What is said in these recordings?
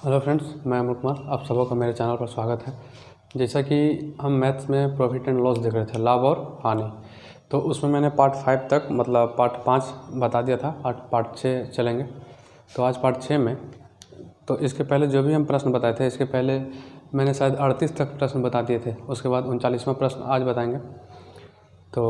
Hello friends, मैं अमर कुमार। आप सबों का मेरे चैनल पर स्वागत है। जैसा कि हम मैथ्स में प्रॉफिट एंड लॉस देख रहे थे, लाभ और हानि, तो उसमें मैंने पार्ट 5 तक मतलब पार्ट 5 बता दिया था। आज पार्ट 6 चलेंगे। तो आज पार्ट 6 में तो इसके पहले जो भी हम प्रश्न बताए थे, इसके पहले मैंने शायद 38 तक प्रश्न बता दिए थे। उसके बाद 39वां प्रश्न आज बताएंगे। तो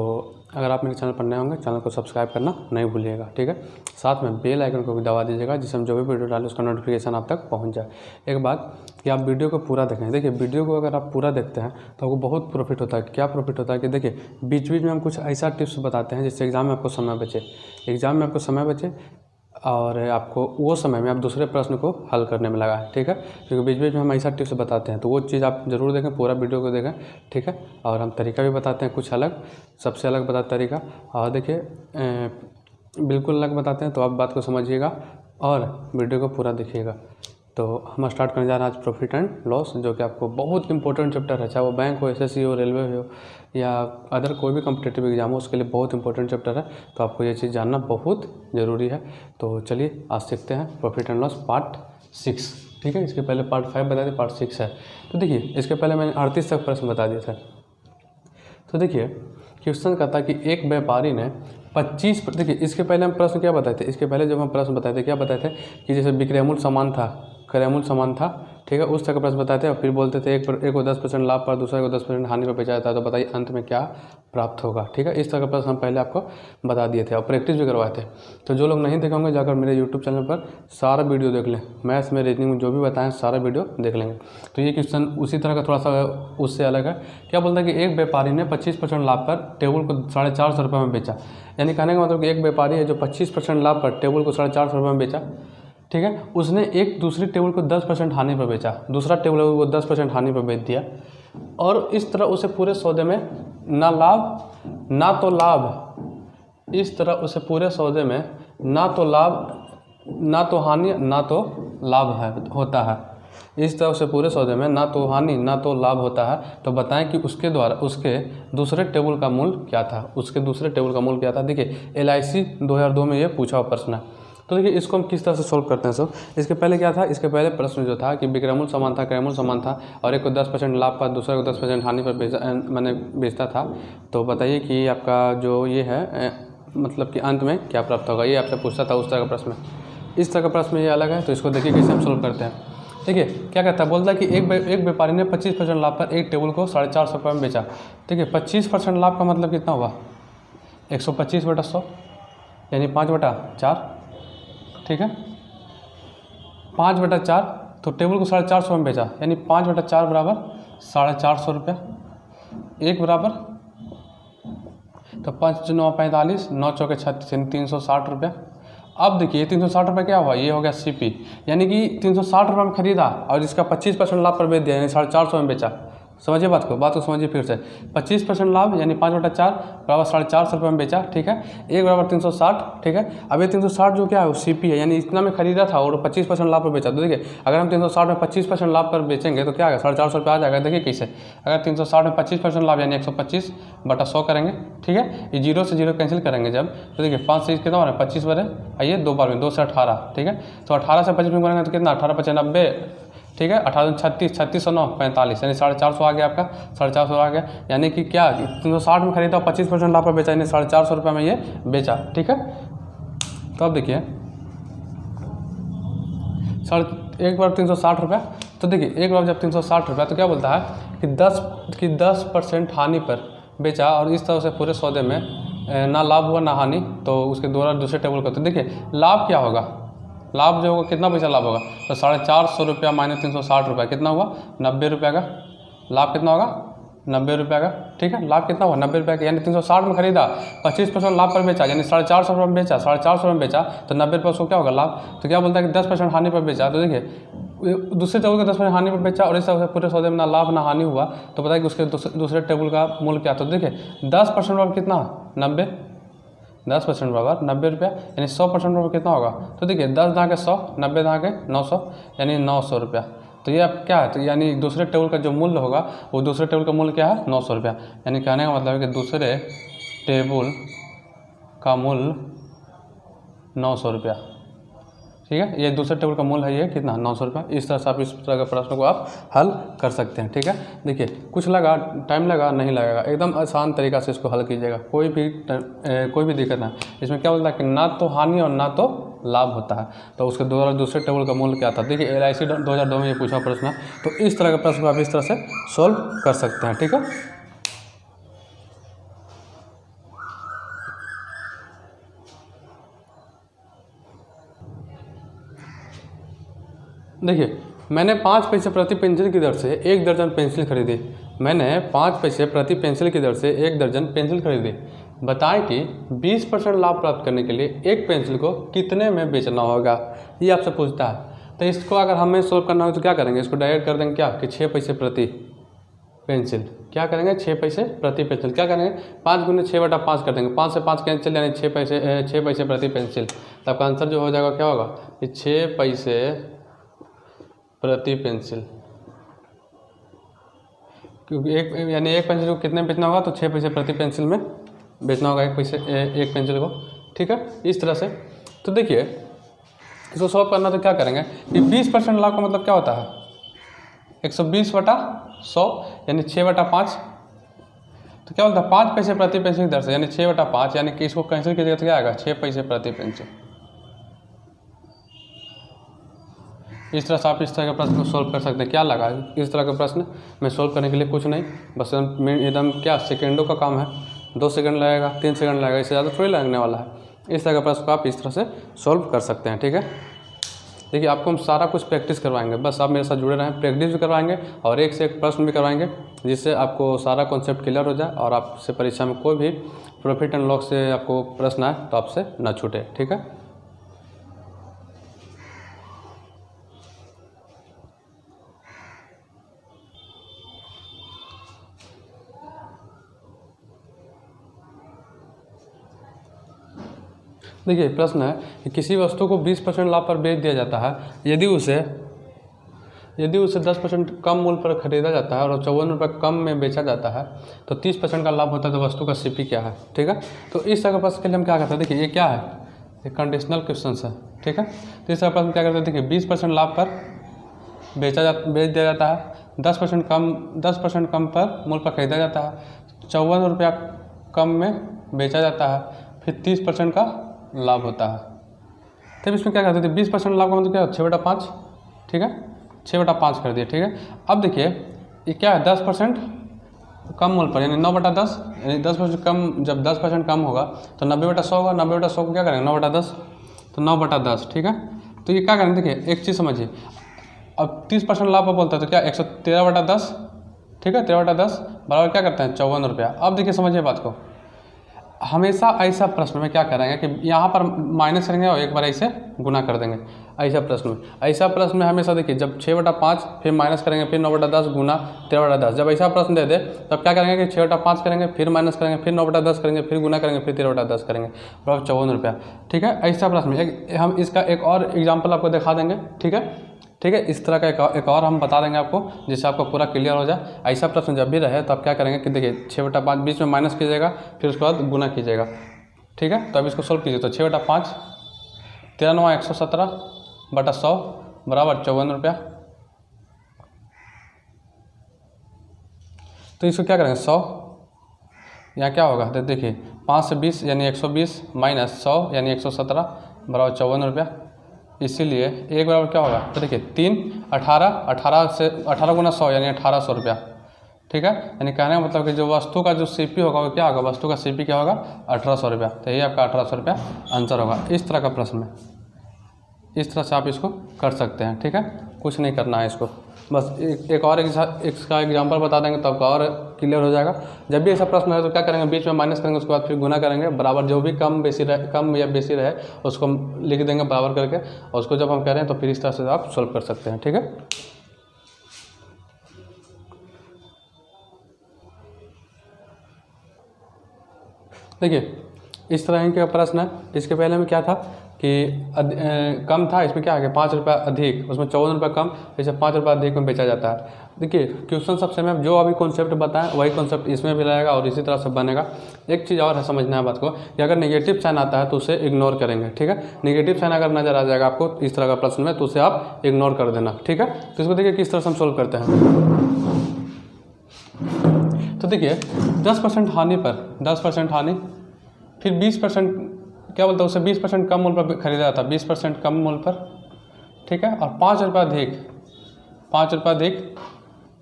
अगर आप मेरे चैनल पर नए होंगे, चैनल को सब्सक्राइब करना नहीं भूलिएगा, ठीक है। साथ में बेल आइकन को भी दबा दीजिएगा, जिससे हम जो भी वीडियो डालें उसका नोटिफिकेशन आप तक पहुंच जाए। एक बात कि आप वीडियो को पूरा देखें। देखिए, वीडियो को अगर आप पूरा देखते हैं तो आपको बहुत प्रॉफिट होता है। क्या प्रॉफिट होता है कि देखिए, बीच बीच में हम कुछ ऐसा टिप्स बताते हैं जिससे एग्ज़ाम में आपको समय बचे। एग्ज़ाम में आपको समय बचे और आपको वो समय में आप दूसरे प्रश्न को हल करने में लगा है, ठीक है। क्योंकि बीच बीच में हम ऐसा टिप्स बताते हैं, तो वो चीज़ आप ज़रूर देखें, पूरा वीडियो को देखें, ठीक है। और हम तरीका भी बताते हैं कुछ अलग, सबसे अलग बताते तरीका। और देखिए, बिल्कुल अलग बताते हैं, तो आप बात को समझिएगा और वीडियो को पूरा देखिएगा। तो हम स्टार्ट करने जा रहे हैं आज प्रॉफिट एंड लॉस, जो कि आपको बहुत इंपॉर्टेंट चैप्टर है। चाहे वो बैंक हो, एसएससी हो, रेलवे हो या अदर कोई भी कॉम्पिटिटिव एग्जाम हो, उसके लिए बहुत इंपॉर्टेंट चैप्टर है। तो आपको ये चीज़ जानना बहुत ज़रूरी है। तो चलिए आज सीखते हैं प्रॉफिट एंड लॉस पार्ट 6, ठीक है। इसके पहले पार्ट 5 बताए थे, पार्ट 6 है। तो देखिए, इसके पहले मैंने 38 तक प्रश्न बता दिए थे। तो देखिए, क्वेश्चन कहता है कि एक व्यापारी ने 25, देखिए इसके पहले हम प्रश्न क्या बताए थे, इसके पहले जब हम प्रश्न बताए थे क्या बताए थे कि जैसे विक्रय मूल्य समान था, क्रय मूल्य समान था, ठीक है, उस तरह का प्रश्न बताए थे। और फिर बोलते थे एक को 10% लाभ पर, दूसरे को 10% हानि पर बेचा जाता है, तो बताइए अंत में क्या प्राप्त होगा, ठीक है। इस तरह का प्रश्न हम पहले आपको बता दिए थे और प्रैक्टिस भी करवाए थे। तो जो लोग नहीं देखे होंगे, जाकर मेरे यूट्यूब चैनल पर सारा वीडियो देख लें। मैथ्स में, रीजनिंग में जो भी बताएं सारा वीडियो देख लेंगे। तो ये क्वेश्चन उसी तरह का थोड़ा सा उससे अलग है। क्या बोलता है कि एक व्यापारी ने 25% लाभ पर टेबल को 450 रुपये में बेचा। यानी कहने का मतलब कि एक व्यापारी है जो 25% लाभ पर टेबल को 450 रुपये में बेचा, ठीक है। उसने एक दूसरी टेबल को 10% हानि पर बेचा। दूसरा टेबल है वो 10% हानि पर बेच दिया। और इस तरह उसे पूरे सौदे में ना लाभ ना तो लाभ, इस तरह उसे पूरे सौदे में ना तो लाभ ना तो हानि ना तो लाभ है होता है। इस तरह से पूरे सौदे में ना तो हानि ना तो लाभ होता है। तो बताएं कि उसके द्वारा उसके दूसरे टेबल का मूल्य क्या था। उसके दूसरे टेबल का मूल्य क्या था। देखिए, LIC 2002 में ये पूछा हुआ प्रश्न है। तो देखिए, इसको हम किस तरह से सोल्व करते हैं सब। इसके पहले क्या था, इसके पहले प्रश्न जो था कि विक्रय मूल्य समान था, क्रय मूल्य समान था, और एक को 10% लाभ पर, दूसरे को 10% हानि पर मैंने बेचता था। तो बताइए कि आपका जो ये है मतलब कि अंत में क्या प्राप्त होगा। ये आपसे पूछता था उस तरह का प्रश्न। इस तरह का प्रश्न ये अलग है। तो इसको देखिए कैसे हम सोल्व करते हैं। देखिए क्या कहता है, बोलता है कि एक व्यापारी ने 25% लाभ पर एक टेबल को 450 रुपये में बेचा। देखिए 25% लाभ का मतलब कितना हुआ, 125/100 यानी 5/4, ठीक है। 5/4, तो टेबल को 450 में बेचा, यानी 5/4 बराबर 450 रुपया। एक बराबर, तो 5 9 45, 9 चौके 36, यानी 360 रुपया। अब देखिए 360 रुपये क्या हुआ, ये हो गया CP, यानी कि 360 रुपये में खरीदा और इसका 25% लाभ पर बेच दिया, यानी 450 में बेचा। समझिए बात को समझिए फिर से। 25% लाभ यानी 5/4 बराबर 450 रुपये में बेचा, ठीक है। एक बराबर 360, ठीक है। अब ये 360 जो क्या है वो CP है, यानी इतना में खरीदा था और 25% लाभ पर बेचा। तो देखिए, अगर हम 360 में 25% लाभ पर बेचेंगे तो क्या आएगा, 450 रुपये आ जाएगा। देखिए कैसे, अगर 360 में 25% लाभ यानी 125/100 करेंगे, ठीक है। ये 0 से 0 कैंसिल करेंगे जब, तो देखिए 5 से कितना हो रहा है, 25 बरे, आइए 2 बार में 2 से 18, ठीक है। तो 18 से 25 में करेंगे तो कितना, 18 × 90, ठीक है। 18 36, 36 और 9 45, यानी 450 आ गया आपका, 450 आ गया। यानी कि क्या, 360 में खरीदा, 25% लाभ पर बेचा, यानी 450 रुपये में ये बेचा, ठीक है। तो अब देखिए एक बार 360 रुपया, तो देखिए एक बार जब 360 रुपया, तो क्या बोलता है कि 10% हानि पर बेचा और इस तरह से पूरे सौदे में ना लाभ हुआ ना हानि। तो उसके द्वारा दूसरे टेबल का, तो देखिए लाभ क्या होगा, लाभ जो होगा कितना पैसा लाभ होगा, तो 450 रुपया माइनस 360 रुपया कितना हुआ, 90 रुपये का लाभ। कितना होगा, 90 रुपये का, ठीक है। लाभ कितना हुआ, 90 रुपये का, यानी 360 में खरीदा, 25% लाभ पर बेचा, यानी 450 रुपये में बेचा, 450 रुपये में बेचा, तो 90 रुपये उसको क्या होगा लाभ। तो क्या बोलता है कि 10% हानि पर बेचा। तो देखिए दूसरे टेबल का 10% हानि पर बेचा और इस तरह से पूरे सौदे में ना लाभ ना हानि हुआ। तो बताइए कि उसके दूसरे टेबल का मूल्य क्या। तो देखिए 10% बराबर कितना, 90, 10% बराबर 90 रुपया, यानी 100% बराबर कितना होगा। तो देखिए 10 दागे 100, 90 दागे 900, यानी 900 रुपया। तो ये अब क्या है, तो यानी दूसरे टेबल का जो मूल्य होगा वो दूसरे टेबल का मूल्य क्या है, 900 रुपया। यानी कहने का मतलब है कि दूसरे टेबल का मूल्य 900 रुपया, ठीक है। ये दूसरे टेबल का मूल है ये कितना 900 रुपये। इस तरह से आप इस तरह के प्रश्न को आप हल कर सकते हैं, ठीक है। देखिए कुछ लगा टाइम लगा नहीं लगेगा, एकदम आसान तरीका से इसको हल कीजिएगा, कोई भी दिक्कत ना। इसमें क्या बोलता है कि ना तो हानि और ना तो लाभ होता है। तो उसके द्वारा दूसरे टेबल का मूल्य क्या था, देखिए LIC 2002 में ये पूछा प्रश्न है। तो इस तरह के प्रश्न को आप इस तरह से सॉल्व कर सकते हैं, ठीक है। देखिए मैंने 5 पैसे प्रति पेंसिल की दर से 1 दर्जन पेंसिल खरीदी। मैंने 5 पैसे प्रति पेंसिल की दर से 1 दर्जन पेंसिल खरीदी। बताएं कि 20% लाभ प्राप्त करने के लिए एक पेंसिल को कितने में बेचना होगा, ये आपसे पूछता है। तो इसको अगर हमें सोल्व करना हो तो क्या करेंगे, इसको डायरेक्ट कर देंगे क्या कि 6 पैसे प्रति पेंसिल। क्या करेंगे 6 पैसे प्रति पेंसिल। क्या करेंगे 5 गुने 6/5 कर देंगे, 5 से 5 कैंसिल यानी 6 पैसे प्रति पेंसिल। तो आपका आंसर जो हो जाएगा क्या होगा कि 6 पैसे प्रति पेंसिल, क्योंकि एक पेंसिल को कितने में बेचना होगा तो 6 पैसे प्रति पेंसिल में बेचना होगा एक पेंसिल को, ठीक है। इस तरह से तो देखिए इसको सॉल्व करना तो क्या करेंगे कि 20% लाभ का मतलब क्या होता है 120/100 यानी 6/5। तो क्या बोलता है 5 पैसे प्रति पेंसिल की दर से यानी 6/5, यानी कि इसको कैंसिल कीजिएगा तो क्या आएगा 6 पैसे प्रति पेंसिल। इस तरह से आप इस तरह के प्रश्न को सॉल्व कर सकते हैं। क्या लगा इस तरह के प्रश्न में सॉल्व करने के लिए कुछ नहीं, बस एकदम क्या सेकेंडों का काम है, 2 सेकंड लगेगा 3 सेकंड लगेगा, इससे ज़्यादा थोड़ी लगने वाला है। इस तरह का प्रश्न को आप इस तरह से सॉल्व कर सकते हैं, ठीक है। देखिए आपको हम सारा कुछ प्रैक्टिस करवाएंगे, बस आप मेरे साथ जुड़े रहें, प्रैक्टिस भी करवाएंगे और एक से एक प्रश्न भी करवाएंगे, जिससे आपको सारा कॉन्सेप्ट क्लियर हो जाए और आपसे परीक्षा में कोई भी प्रॉफिट एंड लॉस से आपको प्रश्न आए तो आपसे ना छूटे, ठीक है। देखिए प्रश्न है कि किसी वस्तु को 20% लाभ पर बेच दिया जाता है, यदि उसे 10% कम मूल्य पर खरीदा जाता है और 54 रुपये कम में बेचा जाता है तो 30% का लाभ होता है, तो वस्तु का CP क्या है, ठीक है। तो इस तरह का प्रश्न के लिए हम क्या करते हैं, देखिए ये क्या है, ये कंडीशनल क्वेश्चन है, ठीक है। तो इस तरह प्रश्न क्या करते हैं, देखिए 20% लाभ पर बेच दिया जाता है, 10% कम पर मूल्य पर खरीदा जाता है, 54 रुपया कम में बेचा जाता है, फिर 30% का लाभ होता है। तब इसमें क्या करते थे 20% लाभ का मतलब क्या है 6/5, ठीक है, 6/5 कर दिए, ठीक है। अब देखिए ये क्या है 10% कम मूल्य पर यानी 9/10, यानी 10% कम, जब 10% कम होगा तो 90/100 होगा, 90/100 को क्या करेंगे 9/10, तो 9/10, ठीक है। तो ये क्या करेंगे देखिए एक चीज़ समझिए, अब 30% लाभ पर बोलता है तो क्या 113/10, ठीक है, 13/10 बराबर क्या करते हैं 54 रुपया। अब देखिए समझिए बात को, हमेशा ऐसा प्रश्न में क्या करेंगे कि यहाँ पर माइनस करेंगे और एक बार ऐसे गुना कर देंगे। ऐसा प्रश्न में हमेशा देखिए जब 6/5 फिर माइनस करेंगे फिर 9/10 गुना 13/10, जब ऐसा प्रश्न दे दे तब क्या करेंगे कि 6/5 करेंगे फिर माइनस करेंगे फिर 9/10 करेंगे फिर गुना करेंगे फिर 13/10 करेंगे बराबर 54 रुपया, ठीक है। ऐसा प्रश्न में हम इसका एक और एग्जाम्पल आपको दिखा देंगे, ठीक है। इस तरह का एक और हम बता देंगे आपको, जिससे आपको पूरा क्लियर हो जाए। ऐसा प्रश्न जब भी रहे तो आप क्या करेंगे कि देखिए 6/5 बीच में माइनस कीजिएगा फिर उसके बाद गुना कीजिएगा, ठीक है। तो अब इसको सोल्व कीजिए तो 6/5 13 117/100 बराबर 54 रुपया। तो इसको क्या करेंगे 100, यहाँ क्या होगा तो देखिए 5 से 20 यानी 120 माइनस 100 यानी 117 बराबर 54 रुपया। इसीलिए एक बराबर क्या होगा तो देखिए 3 18 से 18 गुना 100 यानी 1800 रुपया, ठीक है। यानी कहने का मतलब कि जो वस्तु का जो CP होगा वो क्या होगा, वस्तु का CP क्या होगा 1800 रुपया। तो यही आपका 1800 रुपया आंसर होगा इस तरह का प्रश्न में। इस तरह से आप इसको कर सकते हैं, ठीक है, कुछ नहीं करना है इसको, बस एक और इसका एग्जांपल बता देंगे तो आपका और क्लियर हो जाएगा। जब भी ऐसा प्रश्न है तो क्या करेंगे बीच में माइनस करेंगे, उसके बाद फिर गुना करेंगे, बराबर जो भी कम या बेसी रहे उसको लिख देंगे बराबर करके, और उसको जब हम करें तो फिर इस तरह से आप सॉल्व कर सकते हैं, ठीक है। देखिए इस तरह का प्रश्न है। इसके पहले में क्या था कि कम था, इसमें क्या आ गया 5 रुपये अधिक, उसमें 54 रुपये कम, इसे 5 रुपये अधिक में बेचा जाता है। देखिए क्वेश्चन सब सेम है, जो अभी कॉन्सेप्ट बताएं वही कॉन्सेप्ट इसमें भी रहेगा और इसी तरह से बनेगा। एक चीज़ और है समझना है बात को कि अगर नेगेटिव साइन आता है तो उसे इग्नोर करेंगे, ठीक है। नेगेटिव साइन अगर नजर आ जाएगा आपको इस तरह का प्रश्न में तो उसे आप इग्नोर कर देना, ठीक है। तो इसको देखिए किस तरह से हम सोल्व करते हैं। तो देखिए 10% हानि पर 10% हानि, फिर 20% क्या बोलता है उसे 20% कम मूल्य पर खरीदा जाता है, 20% कम मूल्य पर, ठीक है। और 5 रुपये अधिक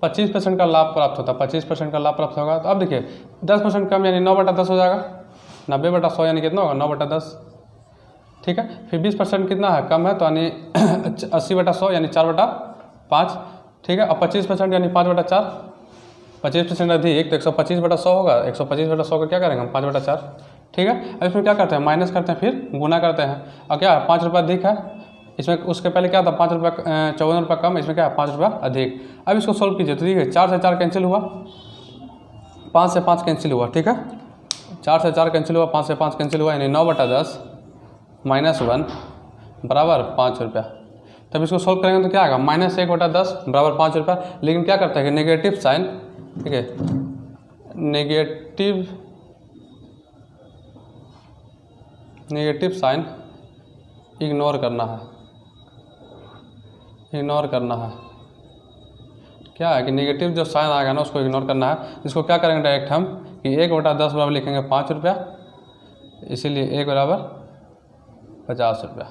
25% का लाभ प्राप्त होता है, 25% का लाभ प्राप्त होगा। तो अब देखिए 10% कम यानी 9/10 हो जाएगा, 90/100 यानी कितना होगा 9/10, ठीक है। फिर 20% कितना है कम है तो यानी 80/100 यानी 4/5, ठीक है। और 25% यानी 5/4, 25% अधिक तो 125/100 होगा, 125/100 का क्या करेंगे हम 5/4, ठीक है। अब इसमें क्या करते हैं माइनस करते हैं फिर गुना करते हैं, और क्या है 5 रुपये अधिक है इसमें, उसके पहले क्या था 5 रुपये 54 रुपये कम, इसमें क्या है 5 रुपये अधिक। अब इसको सोल्व कीजिए तो देखिए 4 से 4 कैंसिल हुआ, 5 से 5 कैंसिल हुआ, ठीक है। 4 से 4 कैंसिल हुआ, 5 से 5 कैंसिल हुआ, यानी 9/10 -1 बराबर 5 रुपया। तब इसको सोल्व करेंगे तो क्या आएगा -1/10 बराबर 5 रुपया। लेकिन क्या करता है कि नेगेटिव साइन, ठीक है, नेगेटिव साइन इग्नोर करना है, क्या है कि नेगेटिव जो साइन आएगा ना उसको इग्नोर करना है। इसको क्या करेंगे डायरेक्ट हम कि 1/10 बराबर लिखेंगे 5 रुपया, इसीलिए 1 बराबर 50 रुपया।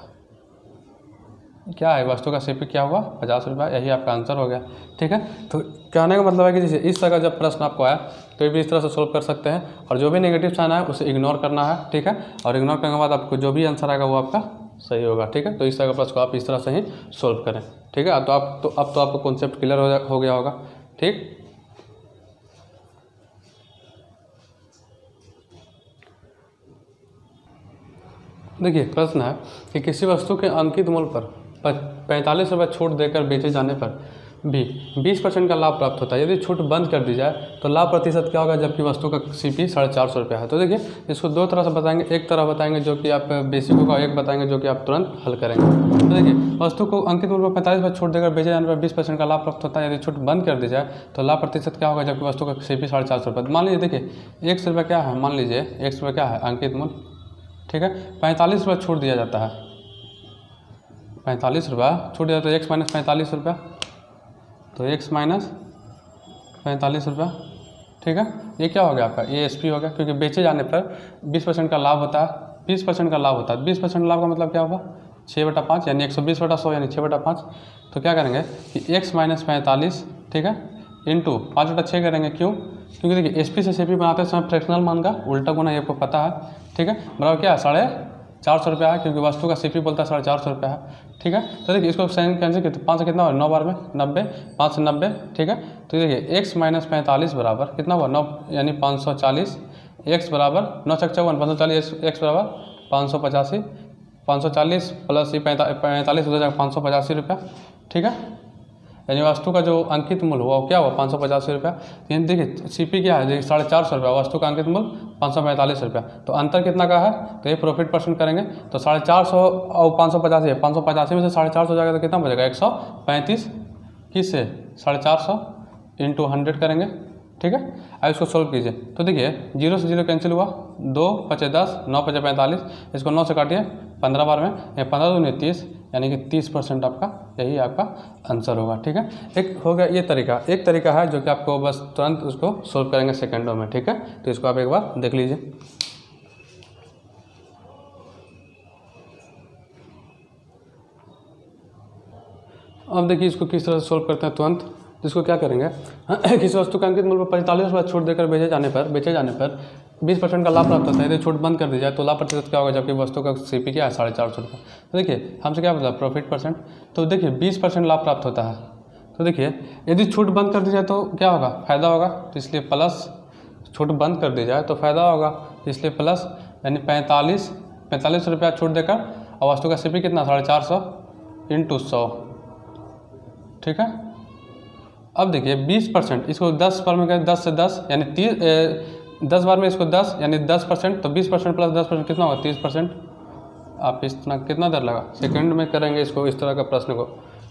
क्या है वस्तु का सीपी क्या हुआ 50 रुपया, यही आपका आंसर हो गया, ठीक है। तो कहने का मतलब है कि जैसे इस तरह का जब प्रश्न आपको आया तो ये भी इस तरह से सोल्व कर सकते हैं, और जो भी नेगेटिव साइन आए उसे इग्नोर करना है, ठीक है। और इग्नोर करने के बाद आपको जो भी आंसर आएगा वो आपका सही होगा, ठीक है। तो इस तरह का प्रश्न को आप इस तरह से ही सोल्व करें, ठीक है। तो अब तो आपको कॉन्सेप्ट क्लियर हो गया होगा, ठीक। देखिए प्रश्न है कि किसी वस्तु के अंकित मूल्य पर 45 रुपये छूट देकर बेचे जाने पर भी 20% का लाभ प्राप्त होता है। यदि छूट बंद कर दी जाए तो लाभ प्रतिशत क्या होगा, जबकि वस्तु का सीपी 450 रुपया है। तो देखिए इसको दो तरह से बताएंगे, एक तरह बताएंगे जो कि आप बेसिक होगा, एक बताएंगे जो कि आप तुरंत हल करेंगे। तो देखिए वस्तु को अंकित मूल्य पर 45 रुपये छूट देकर बेचे जाने पर 20% का लाभ प्राप्त होता है। यदि छूट बंद कर दी जाए तो लाभ प्रतिशत क्या होगा, जबकि वस्तु का सीपी 450 रुपये। मान लीजिए देखिए 100 रुपये क्या है, मान लीजिए 100 रुपये क्या है अंकित मूल्य, ठीक है। 45 रुपये छूट दिया जाता है, 45 रुपये छूट दिया जाता है, x माइनस 45 रुपया, तो x माइनस 45 रुपया, ठीक है। ये क्या हो गया आपका ASP हो गया, क्योंकि बेचे जाने पर 20% का लाभ होता है, 20% का लाभ होता है। 20% लाभ का मतलब क्या होगा 6/5 यानी 120/100 यानी 6/5। तो क्या करेंगे कि x माइनस 45, ठीक है, इंटू 5/6 करेंगे। क्यों, क्योंकि देखिए SP से CP बनाते समय फ्रैक्शनल मान का उल्टा गुना, ये आपको पता है, ठीक है। बराबर क्या है 450 रुपया है, क्योंकि वस्तु का CP बोलता है 450 रुपया है, ठीक है। तो देखिए इसको साइन कैंसिल किया तो 5 से कितना हुआ 9 बार में 90, 5 से 90, ठीक है। तो देखिए x माइनस 45 बराबर कितना हुआ 9 यानी 540, x बराबर 9 × 54 540, x बराबर 585, 540 प्लस 45 हो जाएगा 585 रुपया, ठीक है। यानी वस्तु का जो अंकित मूल्य हुआ वो क्या हुआ 585 रुपया। यानी देखिए CP क्या है, देखिए 450 रुपया, वस्तु का अंकित मूल्य 545 रुपया। तो अंतर कितना का है, तो ये प्रॉफिट परसेंट करेंगे तो 450 और 585 है, 585 में से 450 हो जाएगा तो कितना बचेगा 135, किससे 450 इंटू 100 करेंगे, ठीक है। अब इसको सोल्व कीजिए तो देखिए 0 से 0 कैंसिल हुआ, 2 × 10, 9 × 45, इसको 9 से काटिए 15 बार में, 15 दूनी 30 यानी कि 30% आपका यही आपका आंसर होगा, ठीक है। एक हो गया ये तरीका, एक तरीका है जो कि आपको बस तुरंत उसको सोल्व करेंगे सेकंडों में, ठीक है। तो इसको आप एक बार देख लीजिए। अब देखिए इसको किस तरह से सोल्व करते हैं तुरंत। इसको क्या करेंगे किसी वस्तु का अंकित मूल्य पर 45 रुपये छूट देकर बेचे जाने पर 20% का लाभ प्राप्त होता है। यदि छूट बंद कर दी जाए तो लाभ प्रतिशत क्या होगा, जबकि वस्तु का CP क्या है 450 रुपये। तो देखिए हमसे क्या मतलब प्रॉफिट परसेंट, तो देखिए 20% लाभ प्राप्त होता है। तो देखिए यदि छूट बंद कर दी जाए तो क्या होगा फायदा होगा, तो इसलिए प्लस, छूट बंद कर दी जाए तो फायदा होगा इसलिए प्लस, यानी 45 रुपया छूट देकर, और वस्तु का CP कितना 450 इंटू 100, ठीक है। अब देखिए 20%, इसको 10 बार में करें 10 से 10 यानी 10 बार में इसको 10 यानी 10%, तो 20% प्लस 10% कितना होगा 30%। आप इस तरह कितना देर लगा सेकंड में करेंगे इसको, इस तरह का प्रश्न को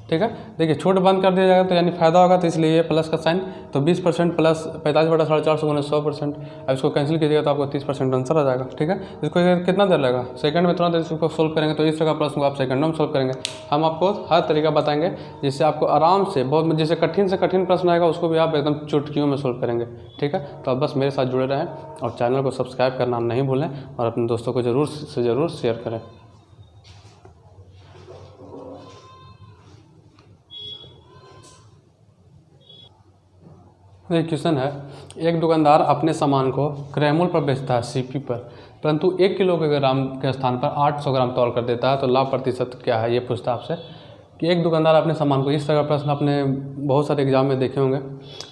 ठीक है। देखिए छूट बंद कर दिया जाएगा तो यानी फ़ायदा होगा, तो इसलिए ये प्लस का साइन, तो 20% प्लस 45/450 गुना 100%। अब इसको कैंसिल कीजिएगा तो आपको 30% आंसर आ जाएगा। ठीक है, इसको कितना देर लगेगा, सेकंड में तुरंत इसको सोल्व करेंगे, तो इस तरह का प्रश्न को आप सेकंडों में सोल्व करेंगे। हम आपको हर तरीका बताएंगे जिससे आपको आराम से, बहुत जैसे कठिन से कठिन प्रश्न आएगा उसको भी आप एकदम चुटकियों में सोल्व करेंगे। ठीक है, तो आप बस मेरे साथ जुड़े रहें और चैनल को सब्सक्राइब करना नहीं भूलें और अपने दोस्तों को ज़रूर से ज़रूर शेयर करें। ये क्वेश्चन है, एक दुकानदार अपने सामान को क्रय मूल्य पर बेचता है सीपी पर, परंतु 1 किलोग्राम के स्थान पर 800 ग्राम तौल कर देता है, तो लाभ प्रतिशत क्या है, ये पूछता है आपसे कि एक दुकानदार अपने सामान को, इस तरह का प्रश्न आपने बहुत सारे एग्जाम में देखे होंगे।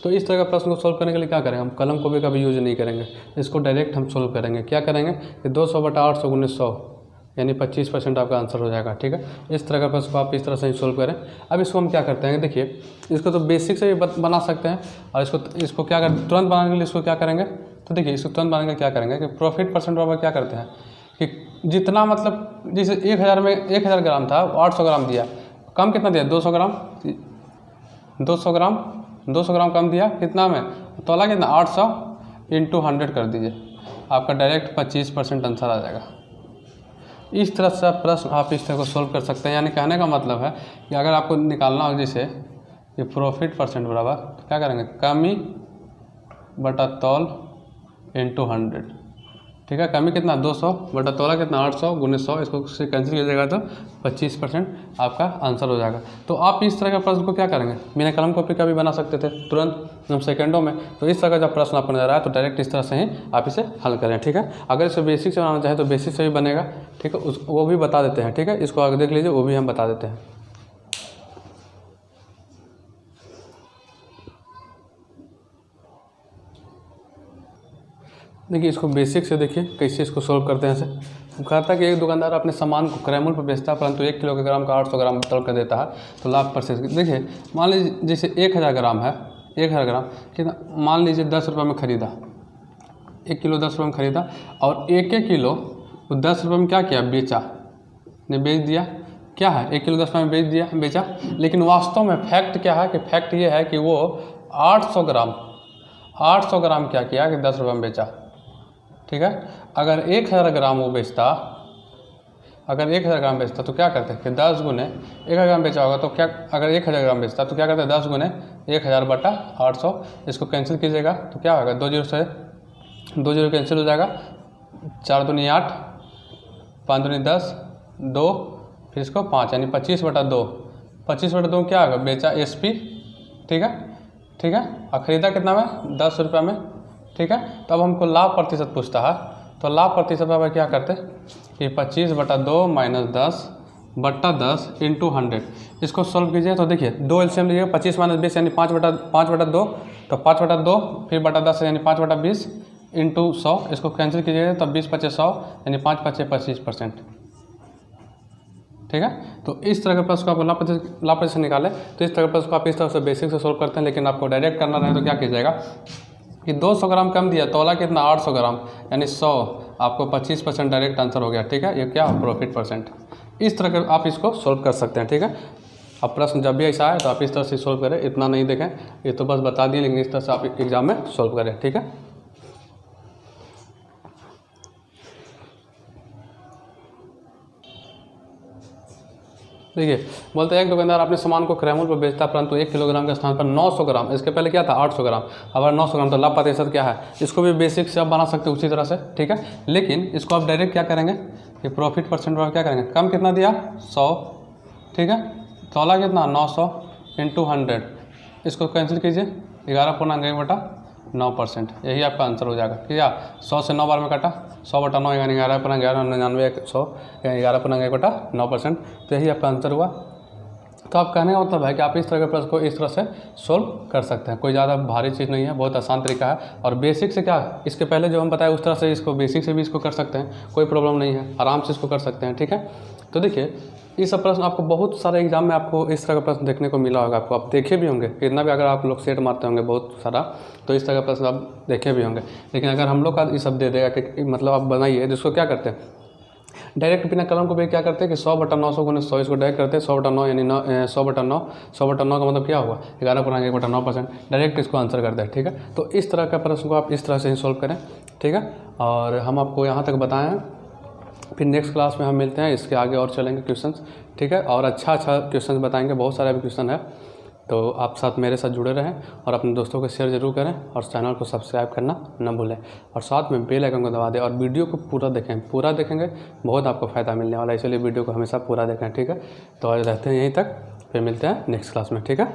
तो इस तरह का प्रश्न को सोल्व करने के लिए क्या करेंगे, हम कलम कॉपी का भी यूज नहीं करेंगे, इसको डायरेक्ट हम सोल्व करेंगे। क्या करेंगे कि 200/800 × 100 यानी 25% आपका आंसर हो जाएगा। ठीक है, इस तरह का प्रश्न को आप इस तरह से ही सोल्व करें। अब इसको हम क्या करते हैं, देखिए इसको तो बेसिक से भी बना सकते हैं, और इसको क्या कर तुरंत बनाने के लिए इसको क्या करेंगे, तो देखिए इसको तुरंत बनाने के लिए क्या करेंगे कि प्रॉफिट परसेंट बराबर क्या करते हैं कि जितना मतलब जैसे 1000 में 1000 ग्राम था, 800 ग्राम दिया, कम कितना दिया 200 ग्राम, 200 ग्राम कम दिया कितना में, तोला कितना 800 × 100 कर दीजिए, आपका डायरेक्ट 25% आंसर आ जाएगा। इस तरह से प्रश्न आप इस तरह को सोल्व कर सकते हैं। यानी कहने का मतलब है कि अगर आपको निकालना हो जैसे ये प्रॉफिट परसेंट बराबर, तो क्या करेंगे कमी बटा तौल × 100। ठीक है, कमी कितना 200 बटा तौला कितना 800 × 100, इसको से कैंसिल कीजिएगा तो 25% आपका आंसर हो जाएगा। तो आप इस तरह का प्रश्न को क्या करेंगे, बिना कलम कॉपी का भी बना सकते थे तुरंत हम सेकंडों में। तो इस तरह का जब प्रश्न आपको नजर आए तो डायरेक्ट इस तरह से ही आप इसे हल करें। ठीक है, अगर इसे बेसिक से बनाना चाहे तो बेसिक से भी बनेगा। ठीक है, वो भी बता देते हैं। ठीक है, इसको आगे देख लीजिए, वो भी हम बता देते हैं। देखिए इसको बेसिक से देखिए कैसे इसको सोल्व करते हैं। ऐसे कहता है कि एक दुकानदार अपने सामान को क्रय मूल्य पर बेचता है, परंतु 1 किलोग्राम का 800 ग्राम तौल कर देता है, तो लाभ प्रतिशत। देखिए मान लीजिए जैसे 1000 ग्राम है, 1000 ग्राम कितना, मान लीजिए 10 रुपये में खरीदा, 1 किलो 10 रुपये में खरीदा, और 1 किलो वो 10 रुपये में क्या किया, बेचा, ने बेच दिया। क्या है 1 किलो 10 रुपये में बेच दिया, बेचा, लेकिन वास्तव में फैक्ट क्या है कि फैक्ट ये है कि वो 800 ग्राम क्या किया कि 10 रुपये में बेचा। ठीक है, अगर 1000 ग्राम वो बेचता, अगर 1000 ग्राम बेचता तो क्या करते हैं कि 10 गुने 1000 ग्राम बेचा होगा, तो क्या, अगर 1000 ग्राम बेचता तो क्या करते हैं 10 गुने 1000/800, इसको कैंसिल कीजिएगा तो क्या होगा, 2 0 से 2 0 कैंसिल हो जाएगा, 4 दूनी 8, 5 दूनी 10, 2, फिर इसको 5 यानी 25/2, 25/2 क्या होगा, बेचा SP। ठीक है, ठीक है, और ख़रीदा कितना में 10 रुपये में। ठीक है, तो अब हमको लाभ प्रतिशत पूछता है, तो लाभ प्रतिशत पर क्या करते कि 25/2 - 10/10 × 100, इसको सोल्व कीजिए। तो देखिए 2 एलसीएम लीजिएगा, 25 - 20 यानी 5/2, तो 5/2 फिर बटा 10 यानी 5/20 × 100, इसको कैंसिल कीजिएगा तो 20×5 = 100 यानी 5×5 = 25%। ठीक है, तो इस तरह के प्रश्न को आप लाभ प्रतिशत निकालें, तो इस तरह के प्रश्न को आप इस तरह से बेसिक से सोल्व करते हैं। लेकिन आपको डायरेक्ट करना रहे तो क्या कीजिएगा कि 200 ग्राम कम दिया, तौला कितना 800 ग्राम यानी 100, आपको 25% डायरेक्ट आंसर हो गया। ठीक है, ये क्या प्रॉफिट परसेंट। इस तरह के आप इसको सोल्व कर सकते हैं। ठीक है, अब प्रश्न जब भी ऐसा आए तो आप इस तरह से सोल्व करें, इतना नहीं देखें, ये तो बस बता दिए, लेकिन इस तरह से आप एग्जाम में सोल्व करें। ठीक है, देखिए बोलते हैं एक दुकानदार अपने सामान को क्रय मूल्य पर बेचता है, परंतु 1 किलोग्राम के स्थान पर 900 ग्राम, इसके पहले क्या था 800 ग्राम, अब 900 ग्राम, तो लाभ प्रतिशत क्या है, इसको भी बेसिक से आप बना सकते हैं उसी तरह से। ठीक है, लेकिन इसको आप डायरेक्ट क्या करेंगे कि प्रॉफिट परसेंट क्या करेंगे, कम कितना दिया 100, ठीक है, तौला कितना 900 × 100, इसको कैंसिल कीजिए, 11.1/9%, यही आपका आंसर हो जाएगा। क्या 100 से 9 बार में काटा, 100/9 यानी 11.11, 99 100 यानी 11.1/9%, तो यही आपका आंसर हुआ। तो आप कहने का मतलब है कि आप इस तरह के प्रश्न को इस तरह से सोल्व कर सकते हैं, कोई ज़्यादा भारी चीज़ नहीं है, बहुत आसान तरीका है। और बेसिक से क्या, इसके पहले जो हम बताए उस तरह से इसको बेसिक से भी इसको कर सकते हैं, कोई प्रॉब्लम नहीं है, आराम से इसको कर सकते हैं। ठीक है, तो देखिए ये सब प्रश्न आपको बहुत सारे एग्जाम में आपको इस तरह का प्रश्न देखने को मिला होगा, आपको आप देखे भी होंगे, कितना भी अगर आप लोग सेट मारते होंगे बहुत सारा, तो इस तरह का प्रश्न आप देखे भी होंगे। लेकिन अगर हम लोग का ये सब दे देगा कि मतलब आप बनाइए, जिसको क्या करते हैं डायरेक्ट बिना कलम को भी क्या करते हैं कि 100/900 गुने 100 इसको डायरेक्ट करते हैं 100/9 यानी 100/9 100/9 का मतलब क्या हुआ 11/1/9%। डायरेक्ट इसको आंसर करते हैं, ठीक है। तो इस तरह का प्रश्न को आप इस तरह से ही सॉल्व करें, ठीक है। और हम आपको यहाँ तक बताएं हैं, फिर नेक्स्ट क्लास में हम मिलते हैं, इसके आगे और चलेंगे क्वेश्चंस, ठीक है। और अच्छा क्वेश्चन बताएंगे, बहुत सारे भी क्वेश्चन है। तो आप साथ मेरे साथ जुड़े रहें और अपने दोस्तों को शेयर जरूर करें और चैनल को सब्सक्राइब करना न भूलें और साथ में बेल आइकन को दबा दें और वीडियो को पूरा देखें। पूरा देखेंगे बहुत आपको फ़ायदा मिलने वाला है, इसलिए वीडियो को हमेशा पूरा देखें, ठीक है। तो आज रहते हैं यहीं तक, फिर मिलते हैं नेक्स्ट क्लास में, ठीक है।